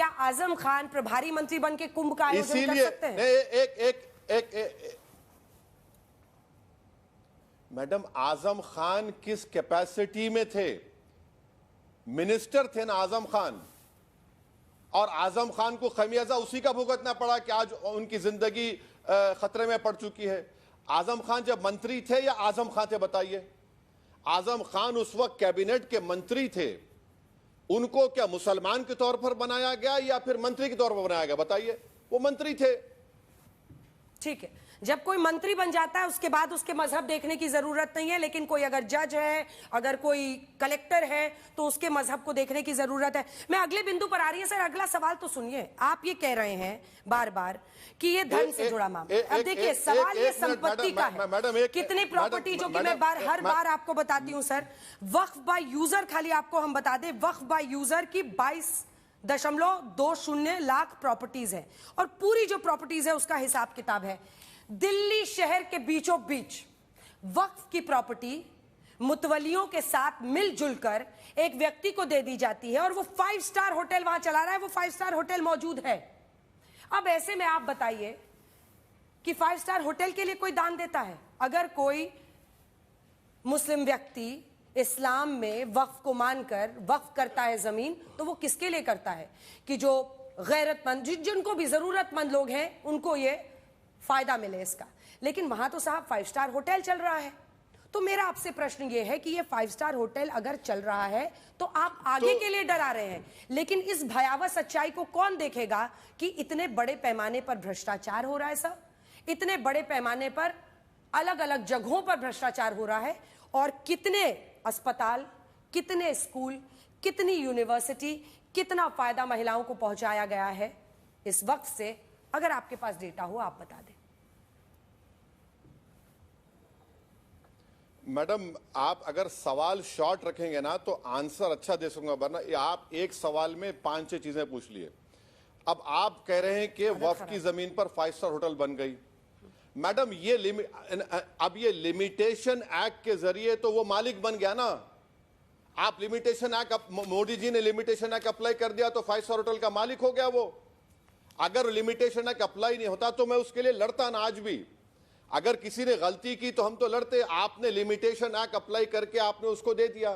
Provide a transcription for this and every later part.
क्या आजम खान प्रभारी मंत्री बन के कुंभ का आयोजन कर सकते हैं? एक मैडम, आजम खान किस कैपेसिटी में थे? मिनिस्टर थे ना आजम खान, और आजम खान को खमियाजा उसी का भुगतना पड़ा कि आज उनकी जिंदगी खतरे में पड़ चुकी है। आजम खान जब मंत्री थे या आजम खान थे, बताइए? आजम खान उस वक्त कैबिनेट के मंत्री थे, उनको क्या मुसलमान के तौर पर बनाया गया या फिर मंत्री के तौर पर बनाया गया? बताइए। वो मंत्री थे। ठीक है, जब कोई मंत्री बन जाता है उसके बाद उसके मजहब देखने की जरूरत नहीं है, लेकिन कोई अगर जज है, अगर कोई कलेक्टर है, तो उसके मजहब को देखने की जरूरत है। मैं अगले बिंदु पर आ रही है सर, अगला सवाल तो सुनिए। आप ये कह रहे हैं बार बार कि ये धन से जुड़ा मामला। अब देखिए, सवाल ये संपत्ति का है, कितनी प्रॉपर्टी, जो कि मैं हर बार आपको बताती हूं सर। वक्फ बाय यूजर, खाली आपको हम बता दें, वक्फ बाय यूजर की 22.20 लाख प्रॉपर्टीज है, और पूरी जो प्रॉपर्टीज है उसका हिसाब किताब है। दिल्ली शहर के बीचों बीच वक्फ की प्रॉपर्टी मुतवलियों के साथ मिलजुल कर एक व्यक्ति को दे दी जाती है, और वो 5 स्टार होटल वहां चला रहा है, वो 5 स्टार होटल मौजूद है। अब ऐसे में आप बताइए कि 5 स्टार होटल के लिए कोई दान देता है? अगर कोई मुस्लिम व्यक्ति इस्लाम में वक्फ को मानकर वक्फ करता है जमीन, तो वो किसके लिए करता है? कि जो गैरतमंद, जिनको भी जरूरतमंद लोग हैं, उनको ये फायदा मिले इसका। लेकिन वहां तो साहब 5 स्टार होटल चल रहा है। तो मेरा आपसे प्रश्न ये है कि ये 5 स्टार होटल अगर चल रहा है तो आप आगे के लिए डरा रहे हैं, लेकिन इस भयावह सच्चाई को कौन देखेगा कि इतने बड़े पैमाने पर भ्रष्टाचार हो रहा है साहब, इतने बड़े पैमाने पर अलग अलग जगहों पर भ्रष्टाचार हो रहा है, और कितने अस्पताल, कितने स्कूल, कितनी यूनिवर्सिटी, कितना फायदा महिलाओं को पहुंचाया गया है इस वक्त से? अगर आपके पास डेटा हो आप बता दें। मैडम, आप अगर सवाल शॉर्ट रखेंगे ना तो आंसर अच्छा दे सकूंगा, वरना आप एक सवाल में 5-6 चीजें पूछ लिए। अब आप कह रहे हैं कि वक्फ की जमीन पर 5 स्टार होटल बन गई। मैडम, अब ये लिमिटेशन एक्ट के जरिए तो वो मालिक बन गया ना। आप लिमिटेशन एक्ट, मोदी जी ने लिमिटेशन एक्ट अप्लाई कर दिया तो 5 स्टार होटल का मालिक हो गया वो। अगर लिमिटेशन एक्ट अप्लाई नहीं होता तो मैं उसके लिए लड़ता ना आज भी। अगर किसी ने गलती की तो हम तो लड़ते। आपने लिमिटेशन एक्ट अप्लाई करके आपने उसको दे दिया।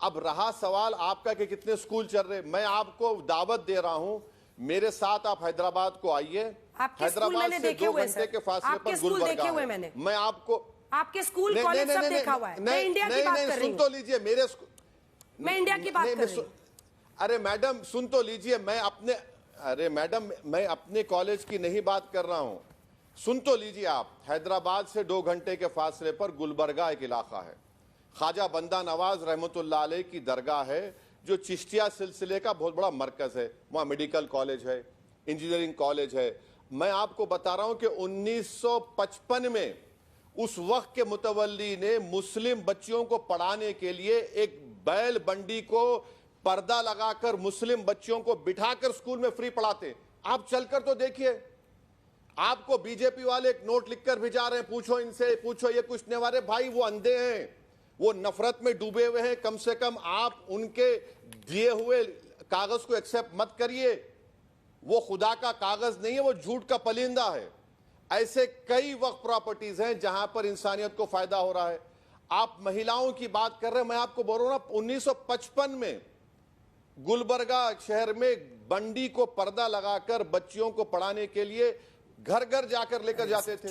अब रहा सवाल आपका कि कितने स्कूल चल रहे, मैं आपको दावत दे रहा हूं, मेरे साथ आप हैदराबाद को आइए। हैदराबाद से 2 घंटे के फासले पर गुलबर्गा है। मैं आपको आपके स्कूल कॉलेज सब देखा हुआ है। मैं इंडिया की बात कर रही हूं। सुन तो लीजिए, मैं इंडिया की बात कर रही हूं। अरे मैडम सुन तो लीजिए, मैं अपने कॉलेज की नहीं बात कर रहा हूं, सुन तो लीजिए आप। हैदराबाद से 2 घंटे के फासले पर गुलबर्गा एक इलाका है। ख्वाजा बंदा नवाज रहमतुल्लाह अलैह की दरगाह है, जो चिश्तिया सिलसिले का बहुत बड़ा मरकज है। वहां मेडिकल कॉलेज है, इंजीनियरिंग कॉलेज है। मैं आपको बता रहा हूं कि 1955 में उस वक्त के मुतवल्ली ने मुस्लिम बच्चियों को पढ़ाने के लिए एक बैल बंडी को पर्दा लगाकर मुस्लिम बच्चियों को बिठाकर स्कूल में फ्री पढ़ाते। आप चलकर तो देखिए। आपको बीजेपी वाले एक नोट लिखकर भिजा रहे हैं, पूछो इनसे, पूछो ये कुछ नहीं। वाले भाई वो अंधे हैं, वो नफरत में डूबे हुए हैं। कम से कम आप उनके दिए हुए कागज को एक्सेप्ट मत करिए। वो खुदा का कागज नहीं है, वो झूठ का पलिंदा है। ऐसे कई वक्त प्रॉपर्टीज हैं जहां पर इंसानियत को फायदा हो रहा है। आप महिलाओं की बात कर रहे हैं, मैं आपको बोल रहा हूं 1955 में गुलबर्गा शहर में बंडी को पर्दा लगाकर बच्चियों को पढ़ाने के लिए घर घर जाकर लेकर जाते थे।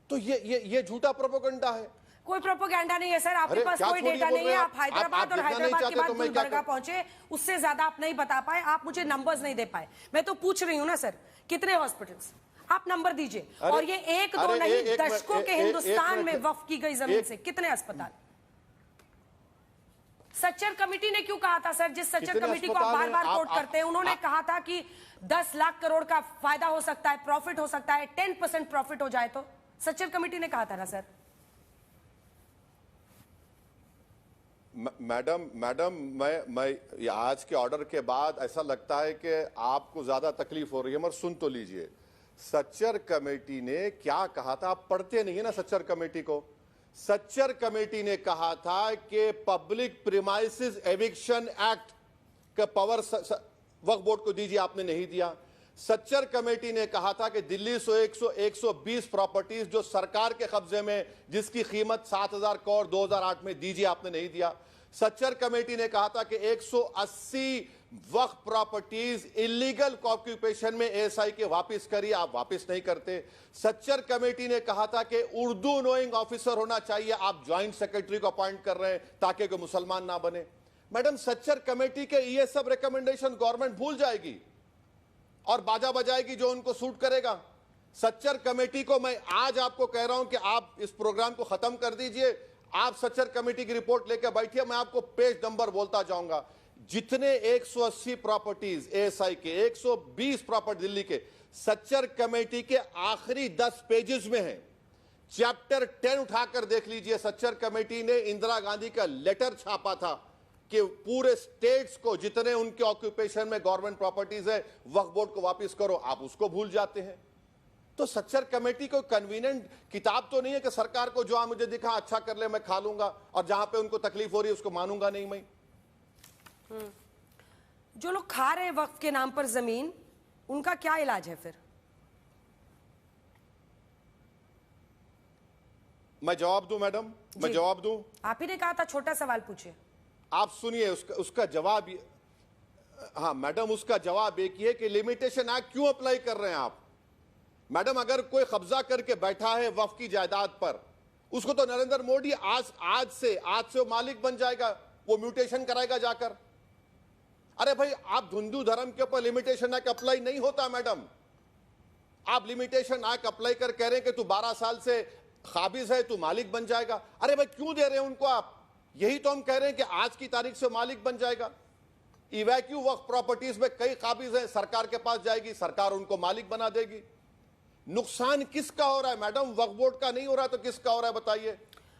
तो ये झूठा प्रोपेगेंडा है। कोई प्रोपेगेंडा नहीं है सर, आपके पास कोई डेटा नहीं है। आप हैदराबाद और हैदराबाद के बाद गुलबर्गा पहुंचे, उससे ज्यादा आप नहीं बता पाए, आप मुझे नंबर्स नहीं दे पाए। मैं तो पूछ रही हूं ना सर, कितने हॉस्पिटल्स, आप नंबर दीजिए। और ये 1-2 नहीं, दशकों के हिंदुस्तान में वक्फ की गई जमीन से कितने अस्पताल। सच्चर कमेटी ने क्यों कहा था सर, जिस सच्चर कमेटी को आप बार बार कोट करते हैं, उन्होंने कहा था कि 10 लाख करोड़ का फायदा हो सकता है, प्रॉफिट हो सकता है, 10% प्रॉफिट हो जाए तो। सच्चर कमेटी ने कहा था ना सर। मैडम मैं आज के ऑर्डर के बाद ऐसा लगता है कि आपको ज्यादा तकलीफ हो रही है, मगर सुन तो लीजिए। सच्चर कमेटी ने क्या कहा था? आप पढ़ते नहीं है ना सच्चर कमेटी को। सच्चर कमेटी ने कहा था कि पब्लिक प्रीमाइसेस एविक्शन एक्ट का पावर वक्फ बोर्ड को दीजिए, आपने नहीं दिया। सच्चर कमेटी ने कहा था कि दिल्ली 120 प्रॉपर्टीज जो सरकार के कब्जे में, जिसकी कीमत 7,000 करोड़ 2008 में, दीजिए, आपने नहीं दिया। सच्चर कमेटी ने कहा था कि 180 वक्फ प्रॉपर्टीज इलीगल ऑक्यूपेशन में एएसआई के वापस करिए, आप वापस नहीं करते। सच्चर कमेटी ने कहा था कि उर्दू नोइंग ऑफिसर होना चाहिए, आप ज्वाइंट सेक्रेटरी को अपॉइंट कर रहे हैं ताकि कोई मुसलमान ना बने। मैडम, सच्चर कमेटी के ये सब रिकमेंडेशन गवर्नमेंट भूल जाएगी और बाजा बजाएगी जो उनको सूट करेगा। सच्चर कमेटी को मैं आज आपको कह रहा हूं कि आप इस प्रोग्राम को खत्म कर दीजिए, आप सच्चर कमेटी की रिपोर्ट लेकर बैठिए, मैं आपको पेज नंबर बोलता जाऊंगा। जितने 180 प्रॉपर्टीज एएसआई के, 120 प्रॉपर्टी दिल्ली के, सच्चर कमेटी के आखिरी 10 पेजेस में है। चैप्टर 10 उठाकर देख लीजिए। सच्चर कमेटी ने इंदिरा गांधी का लेटर छापा था कि पूरे स्टेट्स को जितने उनके ऑक्यूपेशन में गवर्नमेंट प्रॉपर्टीज है, वक्फ बोर्ड को वापस करो, आप उसको भूल जाते हैं। तो सच्चर कमेटी को कन्वीनियंट किताब तो नहीं है कि सरकार को जो मुझे दिखा अच्छा कर ले मैं खा लूंगा, और जहां पे उनको तकलीफ हो रही है उसको मानूंगा नहीं मैं। जो लोग खा रहे हैं वक्फ के नाम पर जमीन, उनका क्या इलाज है फिर? मैं जवाब दूं मैडम, मैं जवाब दूं? आप ही ने कहा था छोटा सवाल पूछिए। आप सुनिए उसका जवाब। हाँ मैडम, उसका जवाब एक ही है कि लिमिटेशन एक्ट क्यों अप्लाई कर रहे हैं आप। मैडम, अगर कोई कब्जा करके बैठा है वक्फ की जायदाद पर, उसको तो नरेंद्र मोदी आज से वो मालिक बन जाएगा, वो म्यूटेशन कराएगा जाकर। अरे भाई, आप हिंदू धर्म के ऊपर लिमिटेशन एक्ट अप्लाई नहीं होता मैडम। आप लिमिटेशन एक्ट अप्लाई कर कह रहे हैं कि तू 12 साल से काबिज है, तू मालिक बन जाएगा। अरे भाई, क्यों दे रहे हैं उनको आप? यही तो हम कह रहे हैं कि आज की तारीख से मालिक बन जाएगा। इवैक्यू वक्फ प्रॉपर्टीज में कई काबिज हैं, सरकार के पास जाएगी, सरकार उनको मालिक बना देगी। नुकसान किसका हो रहा है मैडम? वक्फ बोर्ड का नहीं हो रहा तो किसका हो रहा है बताइए?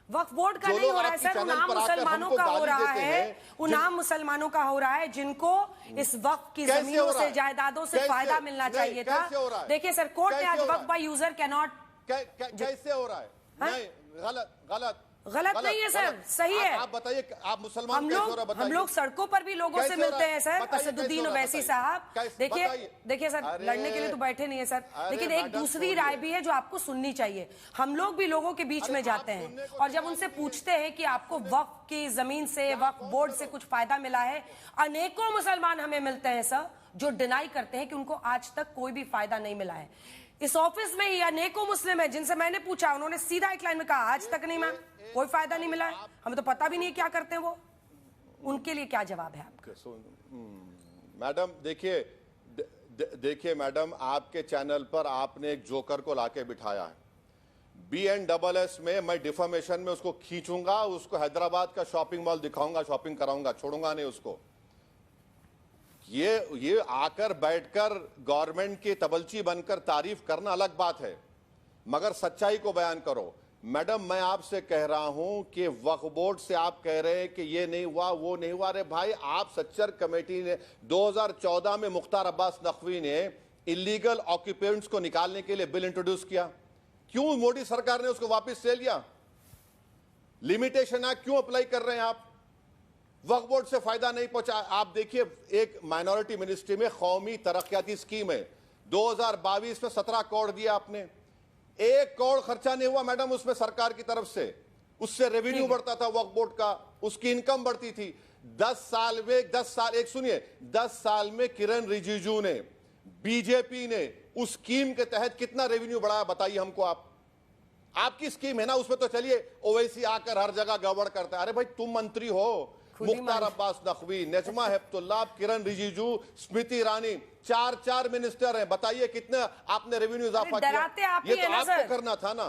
वक्फ बोर्ड का नहीं हो रहा है सर, उनाम मुसलमानों का हो रहा है। उनाम मुसलमानों का हो रहा है जिनको इस वक्फ की जमीनों से, जायदादों से फायदा मिलना चाहिए था। देखिए सर, कोर्ट ने आज वक्फ बाय यूजर कैनॉट, कैसे हो रहा है? नहीं, गलत नहीं है सर, सही है। आप बताइए, आप मुसलमान हम लोग सड़कों पर भी लोगों से मिलते हैं सर। असदुद्दीन ओवैसी साहब, देखिए सर, लड़ने के लिए तो बैठे नहीं है सर, लेकिन एक दूसरी राय भी है जो आपको सुननी चाहिए। हम लोग भी लोगों के बीच में जाते हैं और जब उनसे पूछते हैं कि आपको वक्फ की जमीन से, वक्फ बोर्ड से कुछ फायदा मिला है, अनेकों मुसलमान हमें मिलते हैं सर जो डिनाई करते हैं कि उनको आज तक कोई भी फायदा नहीं मिला है। इस ऑफिस में ही अनेकों मुस्लिम है जिनसे मैंने पूछा, उन्होंने सीधा एक लाइन में कहा आज तक नहीं, मैम कोई फायदा नहीं मिला है, हमें तो पता भी नहीं क्या करते हैं वो। उनके लिए क्या जवाब है आपका? मैडम देखिए मैडम, आपके चैनल पर आपने एक जोकर को लाके बिठाया है। BNSS में मैं डिफॉर्मेशन में उसको खींचूंगा, उसको हैदराबाद का शॉपिंग मॉल दिखाऊंगा, शॉपिंग कराऊंगा, छोड़ूंगा नहीं उसको। ये आकर बैठकर गवर्नमेंट की तबलची बनकर तारीफ करना अलग बात है, मगर सच्चाई को बयान करो। मैडम, मैं आपसे कह रहा हूं कि वक्फ बोर्ड से आप कह रहे हैं कि ये नहीं हुआ, वो नहीं हुआ। अरे भाई, आप सच्चर कमेटी ने 2014 में मुख्तार अब्बास नकवी ने इलीगल ऑक्यूपेंट्स को निकालने के लिए बिल इंट्रोड्यूस किया, क्यों मोदी सरकार ने उसको वापस ले लिया? लिमिटेशन एक्ट क्यों अप्लाई कर रहे हैं आप? वक्फ बोर्ड से फायदा नहीं पहुंचा। आप देखिए, एक माइनॉरिटी मिनिस्ट्री में कौमी तरक्याती स्कीम है, 2022 में 17 करोड़ दिया आपने, 1 करोड़ खर्चा नहीं हुआ मैडम उसमें सरकार की तरफ से। उससे रेवेन्यू बढ़ता था वक्फ बोर्ड का, उसकी इनकम बढ़ती थी। 10 साल में किरण रिजिजू ने, बीजेपी ने उस स्कीम के तहत कितना रेवेन्यू बढ़ाया बताइए हमको। आपकी स्कीम है ना, उसमें तो चलिए ओवैसी आकर हर जगह गड़बड़ करता है। अरे भाई, तुम मंत्री हो, मुख्तार अब्बास नकवी, नजमा हेपतुल्लाह, किरण रिजिजू, स्मृति ईरानी, 4 मिनिस्टर हैं, बताइए कितने आपने रेवेन्यू इजाफा किया? ये तो आपको करना था ना।